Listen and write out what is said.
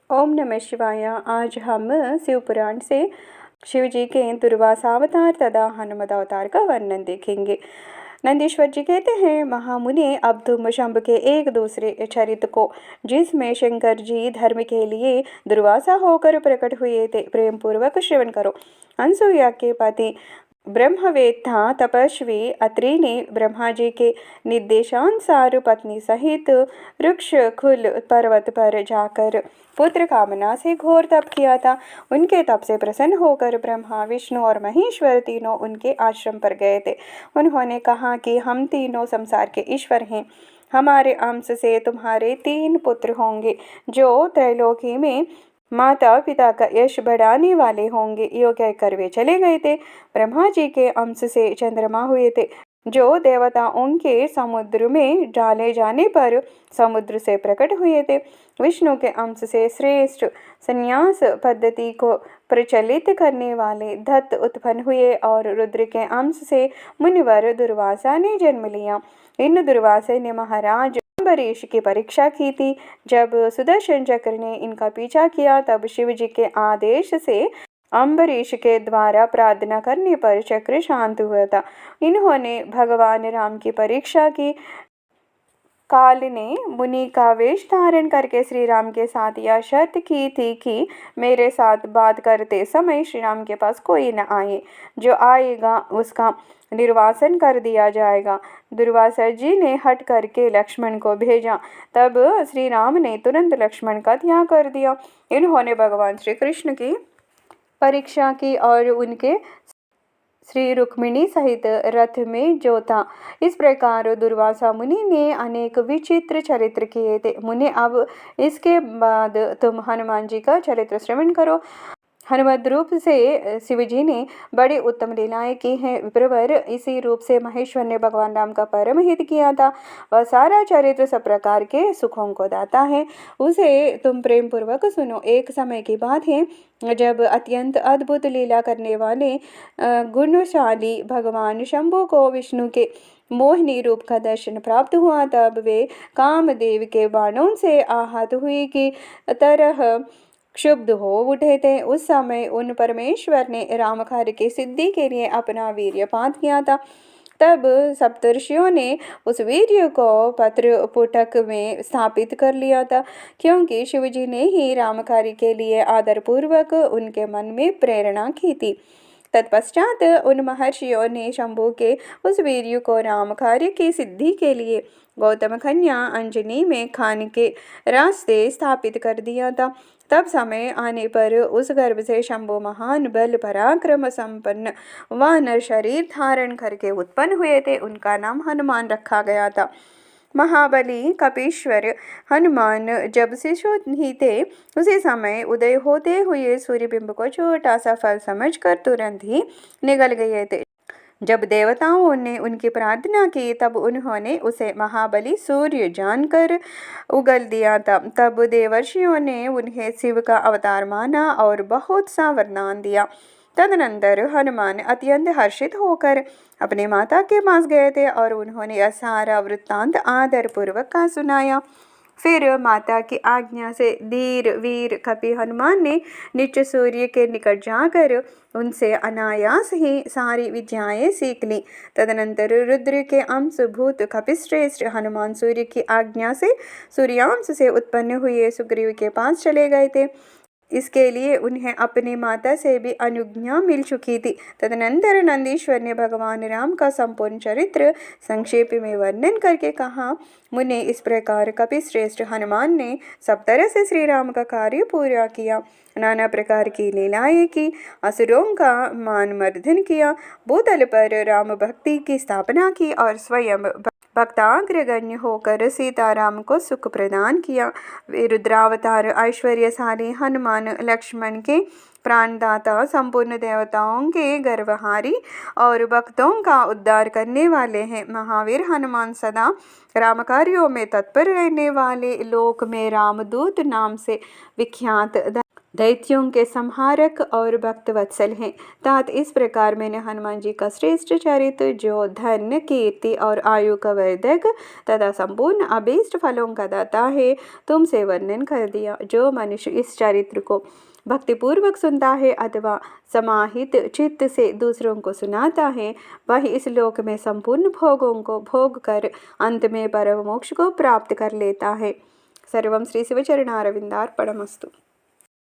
ओम नमः शिवाय। आज हम शिव पुराण से शिव जी के दुर्वासा अवतार तथा हनुमत अवतार का वर्णन देखेंगे। नंदीश्वर जी कहते हैं, महामुनि अब तुम शंभ के एक दूसरे चरित्र को, जिसमें शंकर जी धर्म के लिए दुर्वासा होकर प्रकट हुए थे, प्रेम पूर्वक श्रवण करो। अनसुईया के पति ब्रह्मवेत्ता तपस्वी अत्रि ने ब्रह्मा जी के निर्देशानुसार पत्नी सहित वृक्ष खुल पर्वत पर जाकर पुत्र कामना से घोर तप किया था। उनके तप से प्रसन्न होकर ब्रह्मा, विष्णु और महेश्वर तीनों उनके आश्रम पर गए थे। उन्होंने कहा कि हम तीनों संसार के ईश्वर हैं। हमारे अंश से तुम्हारे 3 पुत्र होंगे, जो त्रैलोकी में माता पिता का यश बढ़ाने वाले होंगे। यो कहकर वे चले गए थे। ब्रह्मा जी के अंश से चंद्रमा हुए थे, जो देवताओं के समुद्र में डाले जाने पर समुद्र से प्रकट हुए थे। विष्णु के अंश से श्रेष्ठ संन्यास पद्धति को प्रचलित करने वाले दत्त उत्पन्न हुए और रुद्र के अंश से मुनिवर दुर्वासा ने जन्म लिया। इन दुर्वासा ने महाराज अम्बरीश की परीक्षा की थी। जब सुदर्शन चक्र ने इनका पीछा किया, तब शिव जी के आदेश से अम्बरीश के द्वारा प्रार्थना करने पर चक्र शांत हुआ था। इन्होंने भगवान राम की परीक्षा की। काल ने मुनि का वेश धारण करके श्री राम के साथ यह शर्त की थी कि मेरे साथ बात करते समय श्री राम के पास कोई न आए, जो आएगा उसका निर्वासन कर दिया जाएगा। दुर्वासा जी ने हट करके लक्ष्मण को भेजा। तब श्री राम ने तुरंत लक्ष्मण का त्याग कर दिया। इन्होंने भगवान श्री कृष्ण की परीक्षा की और उनके श्री रुक्मिणी सहित रथ में जोता। इस प्रकार दुर्वासा मुनि ने अनेक विचित्र चरित्र किए थे। मुनि, अब इसके बाद तुम हनुमान जी का चरित्र श्रवण करो। हनुमत रूप से शिव जी ने बड़ी उत्तम लीलाएं की हैं। विप्रवर, इसी रूप से महेश्वर ने भगवान राम का परम हित किया था। वह सारा चरित्र सब प्रकार के सुखों को दाता है, उसे तुम प्रेम पूर्वक सुनो। एक समय की बात है, जब अत्यंत अद्भुत लीला करने वाले गुणशाली भगवान शंभु को विष्णु के मोहिनी रूप का दर्शन प्राप्त हुआ, तब वे कामदेव के बाणों से आहत हुई की तरह क्षुब्ध हो उठे थे। उस समय उन परमेश्वर ने राम कार्य की सिद्धि के लिए अपना वीर्यपात किया था। तब सप्तर्षियों ने उस वीर्य को पत्र पुटक में स्थापित कर लिया था, क्योंकि शिवजी ने ही राम कार्य के लिए आदरपूर्वक उनके मन में प्रेरणा की थी। तत्पश्चात उन महर्षियों ने शंभु के उस वीर्य को राम कार्य की सिद्धि के लिए गौतम कन्या अंजनी में खान के रास्ते स्थापित कर दिया था। तब समय आने पर उस गर्भ से शंभु महान बल पराक्रम संपन्न वानर शरीर धारण करके उत्पन्न हुए थे। उनका नाम हनुमान रखा गया था। महाबली कपीश्वर हनुमान जब शिशु ही थे, उसी समय उदय होते हुए सूर्यबिंब को छोटा सा फल समझकर तुरंत ही निगल गए थे। जब देवताओं ने उनकी प्रार्थना की, तब उन्होंने उसे महाबली सूर्य जानकर उगल दिया था। तब देवर्षियों ने उन्हें शिव का अवतार माना और बहुत सा वरदान दिया। तदनंतर हनुमान अत्यंत हर्षित होकर अपने माता के पास गए थे और उन्होंने यह सारा वृत्तांत आदर पूर्वक का सुनाया। फिर माता की आज्ञा से धीर वीर कपि हनुमान ने नित्य सूर्य के निकट जाकर उनसे अनायास ही सारी विद्याएं सीख ली। तदनंतर रुद्र के अंश भूत कपिश्रेष्ठ हनुमान सूर्य की आज्ञा से सूर्यांश से उत्पन्न हुए सुग्रीव के पास चले गए थे। इसके लिए उन्हें अपनी माता से भी अनुज्ञा मिल चुकी थी। तदनंतर नंदीश्वर ने भगवान राम का संपूर्ण चरित्र संक्षेप में वर्णन करके कहा, मुने, इस प्रकार कपिश्रेष्ठ हनुमान ने सब तरह से श्री राम का कार्य पूरा किया। नाना प्रकार की लीलाएं की, असुरों का मानमर्दन किया, भूतल पर राम भक्ति की स्थापना की और स्वयं भक्ताग्रगण्य होकर सीताराम को सुख प्रदान किया। वे रुद्रावतार ऐश्वर्यशाली हनुमान लक्ष्मण के प्राणदाता, संपूर्ण देवताओं के गर्वहारी और भक्तों का उद्धार करने वाले हैं। महावीर हनुमान सदा राम कार्यों में तत्पर रहने वाले, लोक में रामदूत नाम से विख्यात दैत्यों के संहारक और भक्त वत्सल हैं। तात इस प्रकार मैंने हनुमान जी का श्रेष्ठ चरित्र, जो धन, कीर्ति और आयु का वर्धक तथा संपूर्ण अभीष्ट फलों का दाता है, तुमसे वर्णन कर दिया। जो मनुष्य इस चरित्र को भक्तिपूर्वक सुनता है अथवा समाहित चित्त से दूसरों को सुनाता है, वह इस लोक में संपूर्ण भोगों को भोग कर अंत में परम मोक्ष को प्राप्त कर लेता है। सर्वं श्री शिवचरणारविंदार्पणमस्तु।